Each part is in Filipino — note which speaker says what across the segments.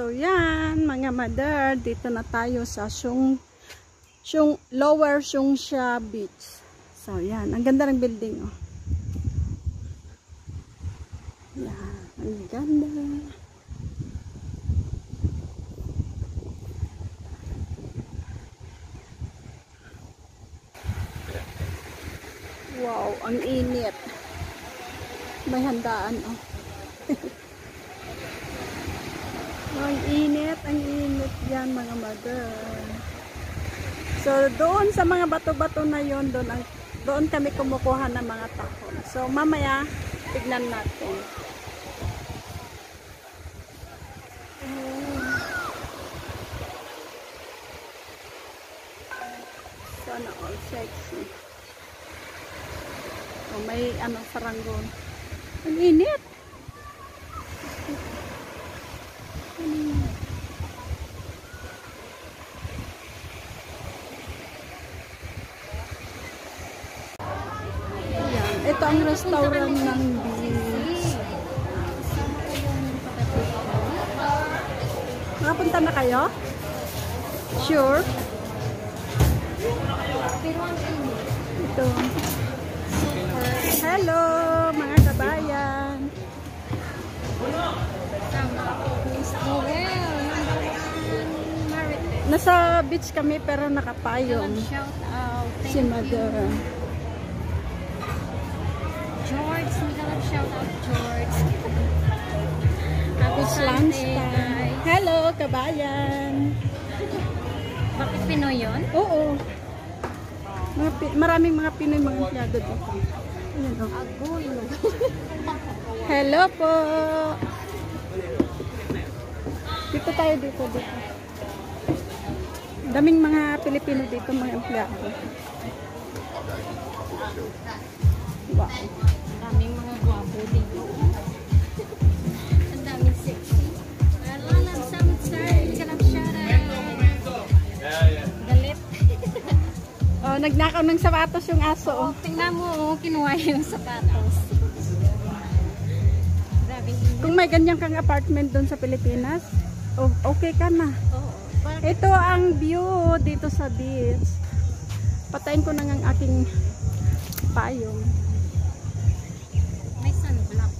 Speaker 1: So yan mga mother, dito na tayo sa Lower Sungsha Beach. So yan, ang ganda ng building oh. Yan, ang ganda. Wow, ang init. May handaan oh. Ang init yan mga mother. So doon sa mga bato-bato na yon, doon kami kumukuha ng mga tahon. So mamaya tignan natin. Sana all sexy. Oh, may saranggon. Ang init. Ito ang restaurant ng beach. Nakapunta na kayo? Sure? Ito. Hello mga kabayan. Nasa beach kami pero nakapayong. Si mother.
Speaker 2: George, shout out George.
Speaker 1: Happy lunch time. Hello, kabayan.
Speaker 2: Bakit Pinoy yun?
Speaker 1: Oo. Maraming mga Pinoy mga empleyado dito. Ayan o.
Speaker 2: Agulo.
Speaker 1: Hello po. Dito tayo dito. Daming mga Pilipino dito, mga empleyado. Wow.
Speaker 2: Daming mga guwapo dito. Ang daming sexy. Lalang samsar. Kalapsyara. Galit.
Speaker 1: Oh, nagnakaw ng sapatos yung aso. Oh.
Speaker 2: Tingnan mo, kinuha yung sapatos.
Speaker 1: Kung may ganyan kang apartment doon sa Pilipinas, okay ka na.
Speaker 2: Oo.
Speaker 1: Ito ang view dito sa beach. Patayin ko na ng aking payong.
Speaker 2: May sunblock.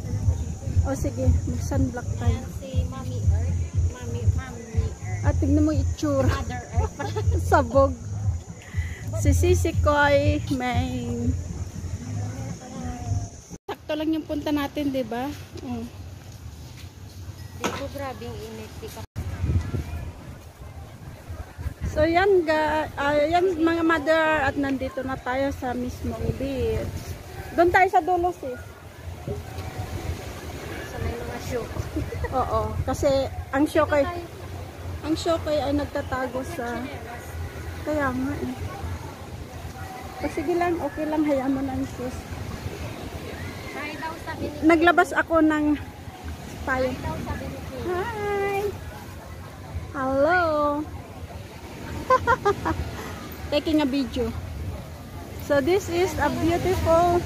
Speaker 1: O sige, may sunblock tayo.
Speaker 2: Yan si Mommy Earth. Mommy Earth.
Speaker 1: At tignan mo itsura.
Speaker 2: Mother Earth.
Speaker 1: Sabog. Si Sisi Koy may sakto lang yung punta natin, 'di ba?
Speaker 2: Dito grabe yung init.
Speaker 1: So yan yan mga mother, at nandito na tayo sa mismong beach. Doon tayo sa dulo sis.
Speaker 2: Sa may mga show.
Speaker 1: Oo, kasi ang Shokoy ay nagtatago sa kaya nga eh. Sige lang, okay lang, hayaan mo lang sis. Naglabas ako ng payong. Hi! Hello! Taking a video. So this is a beautiful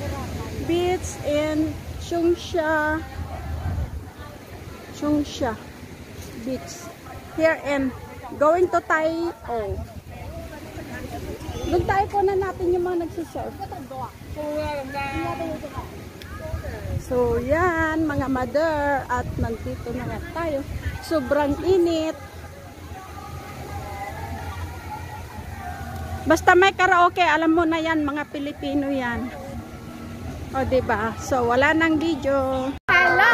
Speaker 1: beach in Sungsha Beach. Here in going to Taio. Doon tayo po na natin yung mga nagsisurf. So yan mga mother, at nandito na nga tayo. Sobrang init. Basta may karaoke, alam mo na yan, mga Pilipino yan. O diba? So wala nang video. Hello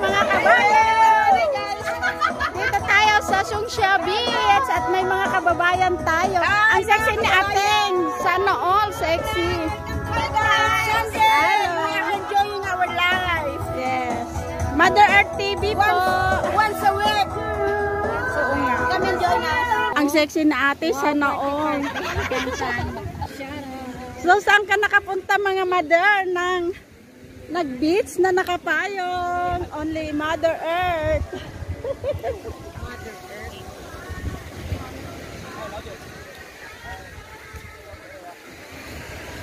Speaker 1: mga kabayan! Dito tayo sa Sungsha Beach at may mga kababayan tayo. Ang sexy ni Ateng. Sana all sexy. Hello. We are enjoying our life. Yes. Mother Earth TV po.
Speaker 2: Once a week.
Speaker 1: So,
Speaker 2: Come enjoy us.
Speaker 1: ang sexy na ate, sana all. So, saan ka nakapunta mga mother ng nag-beach na nakapayong? Only Mother Earth.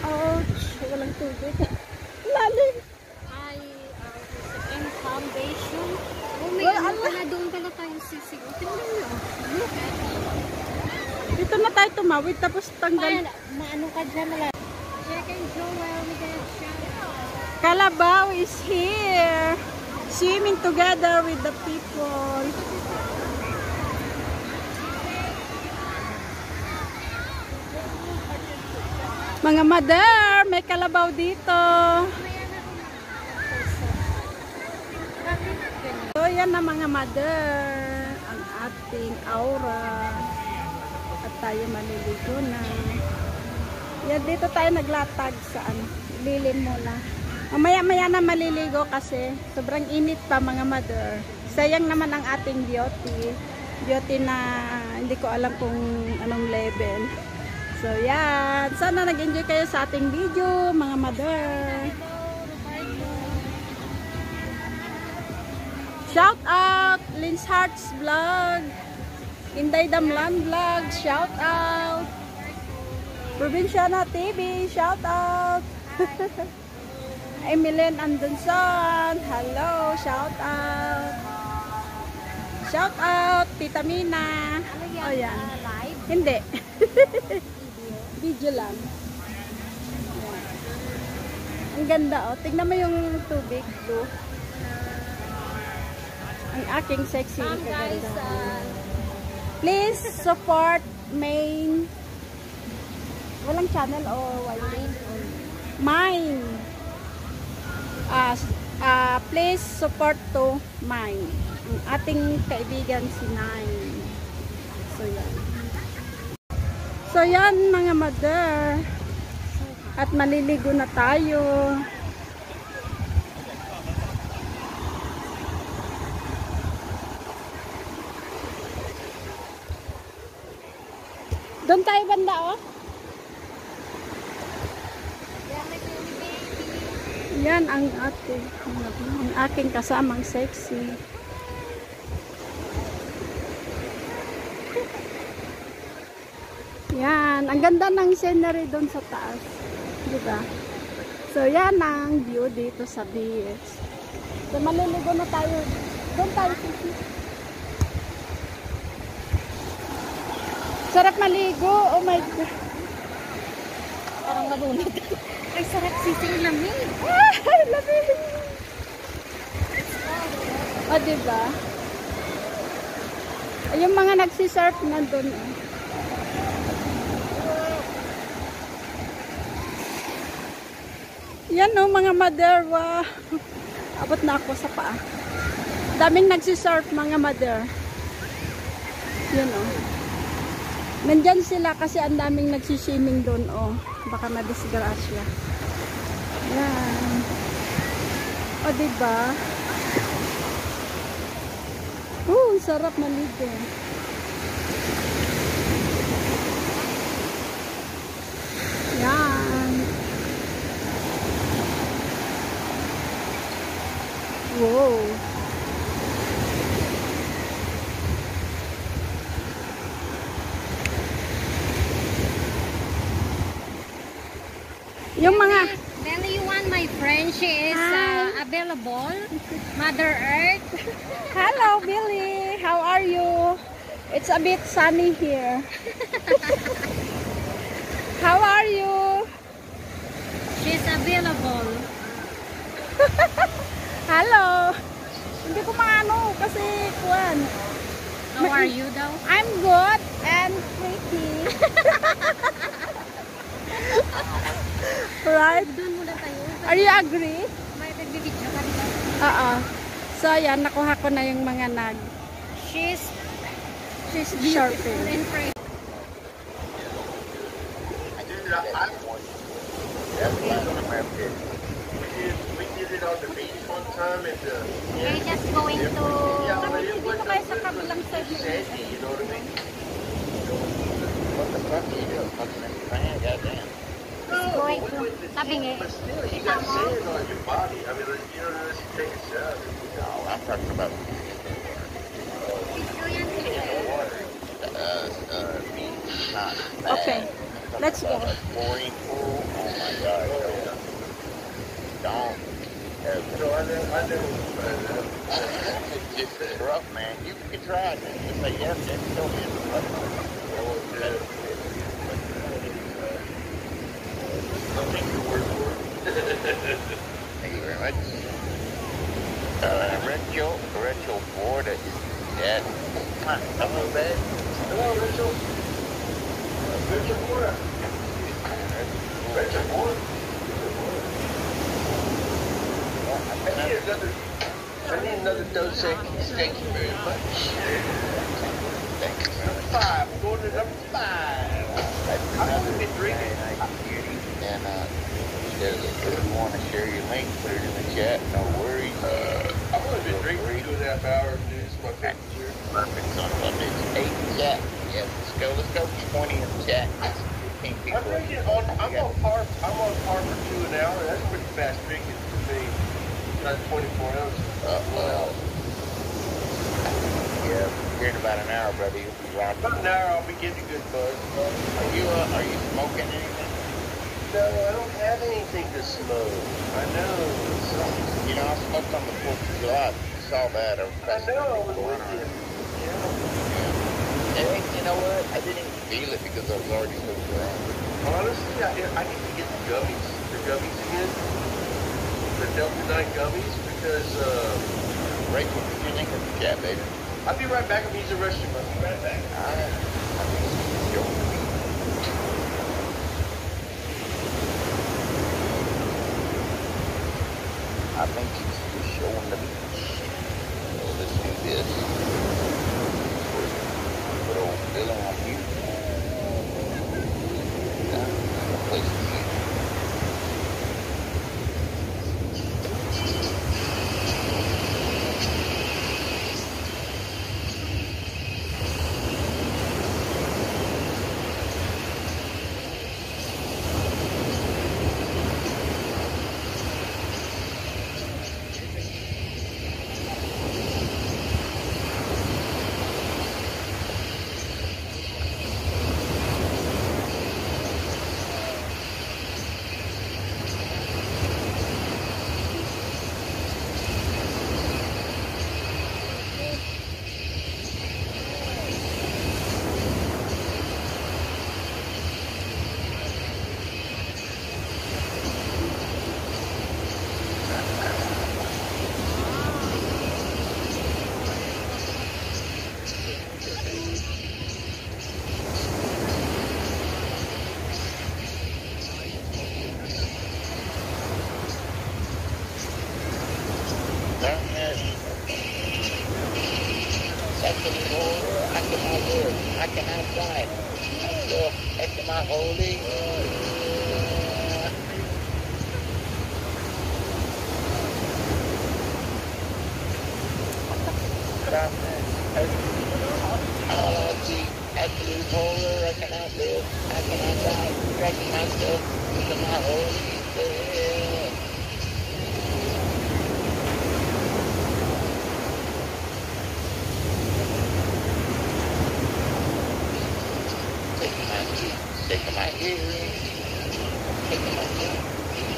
Speaker 1: Ouch, walang tubig. Lalim.
Speaker 2: Ay, and foundation. Oh, may
Speaker 1: Well,
Speaker 2: ano pala, doon pala tayo sisigaw.
Speaker 1: tayo tumawid tapos tanggal.
Speaker 2: Maano ka dyan na lang. Jack and Joel with the shower.
Speaker 1: Kalabaw is here. Swimming together with the people. Mga mother, may kalabaw dito. So yan na mga mother, ang ating aura. At tayo maliligo na. Yan dito tayo naglatag sa lilim muna. Mamaya-maya na maliligo kasi sobrang init pa mga mother. Sayang naman ang ating beauty. Beauty na hindi ko alam kung anong level. So yan, sana nag-enjoy kayo sa ating video mga mother. Shout out Lynn's Hearts Vlog, Inday Damlan Vlog, shout out Provinciana TV, shout out Emilien Andonson, hello, shout out. Shout out Tita Mina. Oh yan.
Speaker 2: Live?
Speaker 1: Hindi. Video lang. Ang ganda oh. Tignan mo yung tubig blue. Ang aking sexy.
Speaker 2: Guys,
Speaker 1: please support main. Walang channel o mine. Please support to mine. Ang ating kaibigan si Nine. So yan. So yan mga mother. At maliligo na tayo. Doon tayo banda oh. Yan ang aking kasamang sexy. Yan, ang ganda ng scenery doon sa taas. Diba? So, yan ang view dito sa beach. So, maliligo na tayo. Doon tayo, sisi. Sarap maligo. Oh my God.
Speaker 2: parang nabunod. Ay, sarap sising lamig.
Speaker 1: Ay, lamig. O, diba? Yung mga nagsisurf na doon. Yan o, mga mother. Wow. Abot na ako sa paa. Daming nagsisurf, mga mother. Yan o. Nandyan sila kasi ang daming nagsiswimming doon o. Baka madisgrasya. Yan. O, diba? Sarap maligo. Yan. Wow. Yung mga
Speaker 2: Belly, you want my friend? She is available. Mother Earth.
Speaker 1: Hello, Billy. How are you? It's a bit sunny here. How are you?
Speaker 2: She's available.
Speaker 1: Hello. Hindi ko maano kasi kuwan.
Speaker 2: How are you daw?
Speaker 1: I'm good and pretty. Right?
Speaker 2: Doon muna tayo.
Speaker 1: Are you agree?
Speaker 2: May nagbibidyo ka dito.
Speaker 1: Oo. So, yan. Nakuha ko na yung mga
Speaker 2: She's
Speaker 1: sharping.
Speaker 2: and pretty.
Speaker 3: We did it on the beach one time and
Speaker 2: We're just going to...
Speaker 1: Dito kayo sa kabilang side.
Speaker 3: sandy, you know what I mean?
Speaker 4: What the fuck are you doing? Fucking in the fan, goddamn.
Speaker 2: going to... Sabi nga.
Speaker 3: But still, you got sand on your body. I mean, you know, unless you take a shower.
Speaker 4: No, I'm talking about beach, not bad.
Speaker 1: Okay. Let's go.
Speaker 4: A chlorine pool, oh my god. Don't.
Speaker 3: So I never
Speaker 4: It's rough, man. You can try it. Just say yes, and still be in the
Speaker 3: I'll take your word for it.
Speaker 4: Thank you very much. Rachel Ford is dead. Hello, babe.
Speaker 3: Hello, Rachel. Rachel Ford. Rachel Ford. I need another Dos Equis. Thank you very much.
Speaker 4: Thank you.
Speaker 3: Number 5. We're going to number 5. I've been drinking.
Speaker 4: Very nice beauty. And she says, if you want to share your link, put it in the chat. No worries.
Speaker 3: I've only been drinking for 2.5 hours. This is my favorite beer.
Speaker 4: Perfect. Son of a bitch. 8 chat. Yeah, let's go. Let's go. 20 in the chat. 15 people.
Speaker 3: I'm drinking on. I'm on par for 2 an hour. That's pretty fast drinking for me. Not 24 ounces.
Speaker 4: Well. Yeah, here in about an hour, buddy. You'll be rocking.
Speaker 3: About an hour, I'll be getting a good buzz.
Speaker 4: Are you smoking anything?
Speaker 3: No, I don't have anything to smoke. I know.
Speaker 4: You know, I smoked on the 4th of July. You saw that.
Speaker 3: I know. I was with you. Yeah.
Speaker 4: And you know what? I didn't even feel it because I was already so drunk.
Speaker 3: Honestly, I need to get the gummies. The gummies again. The Delta 9 gummies because,
Speaker 4: Rachel, what do you think of the chat, baby?
Speaker 3: I'll be right back. I'm using the restroom. I'll be right back.
Speaker 4: I think he's just showing the beach. So let's do this. Put old Billy on mute. Place the mute. I cannot die. So, after my holy. Absolute holder, I cannot live, I cannot die, dragging myself into my holy spirit. Taking my hearing, taking my feet,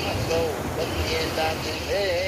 Speaker 4: my soul, let me in, Dr. Hell.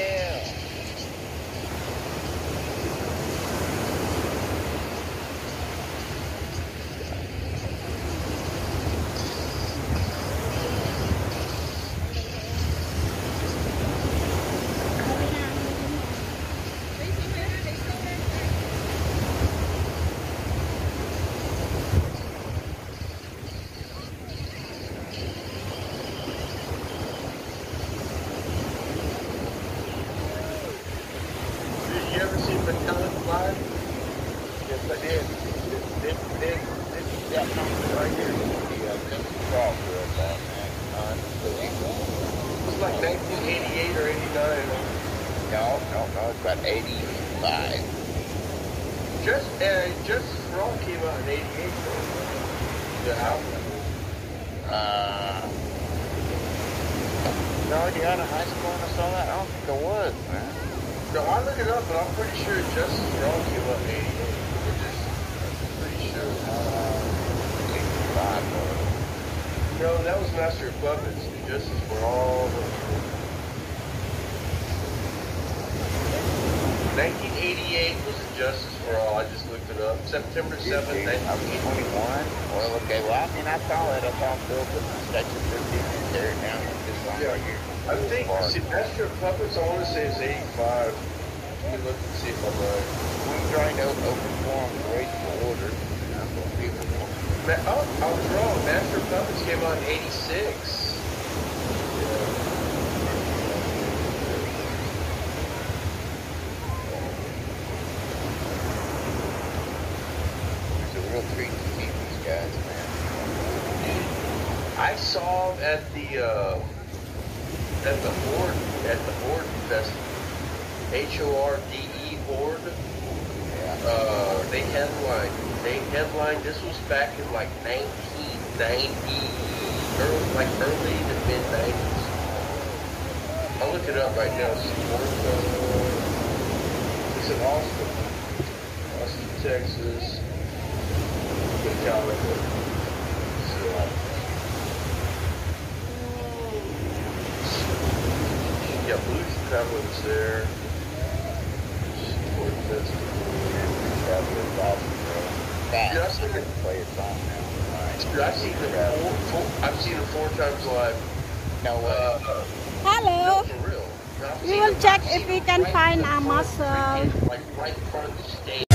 Speaker 3: 1988 was Justice for All. I just looked it up. September 7th,
Speaker 4: I was 21. Well, okay. Well, I mean, I saw it. I saw Phil put the Statue of Liberty and tear it down with this one right here.
Speaker 3: I think, see, Master of Puppets, I want to say is 85. Let me look and see if I'm right.
Speaker 4: We're trying to open forum to raise the order. Unbelievable.
Speaker 3: Oh, I was wrong. Master of Puppets came out in 86.
Speaker 4: It's a real treat to see these guys, man.
Speaker 3: I saw them at the Horde Festival. HORDE Horde.
Speaker 4: Yeah.
Speaker 3: They headlined. This was back in like 1990, early to mid 90s. I'll look it up right now. It's in Austin, Texas. Metallica. Yeah, Blues Traveler was there. Ford Festival.
Speaker 4: Traveler's awesome, bro. That,
Speaker 3: Yeah, I've seen it.
Speaker 4: play a song now. Right.
Speaker 3: Dude, I've seen it 4 times live.
Speaker 4: No way.
Speaker 1: Hello.
Speaker 3: For real.
Speaker 1: We will check if we can find a muscle.
Speaker 3: Like right in front of the stage.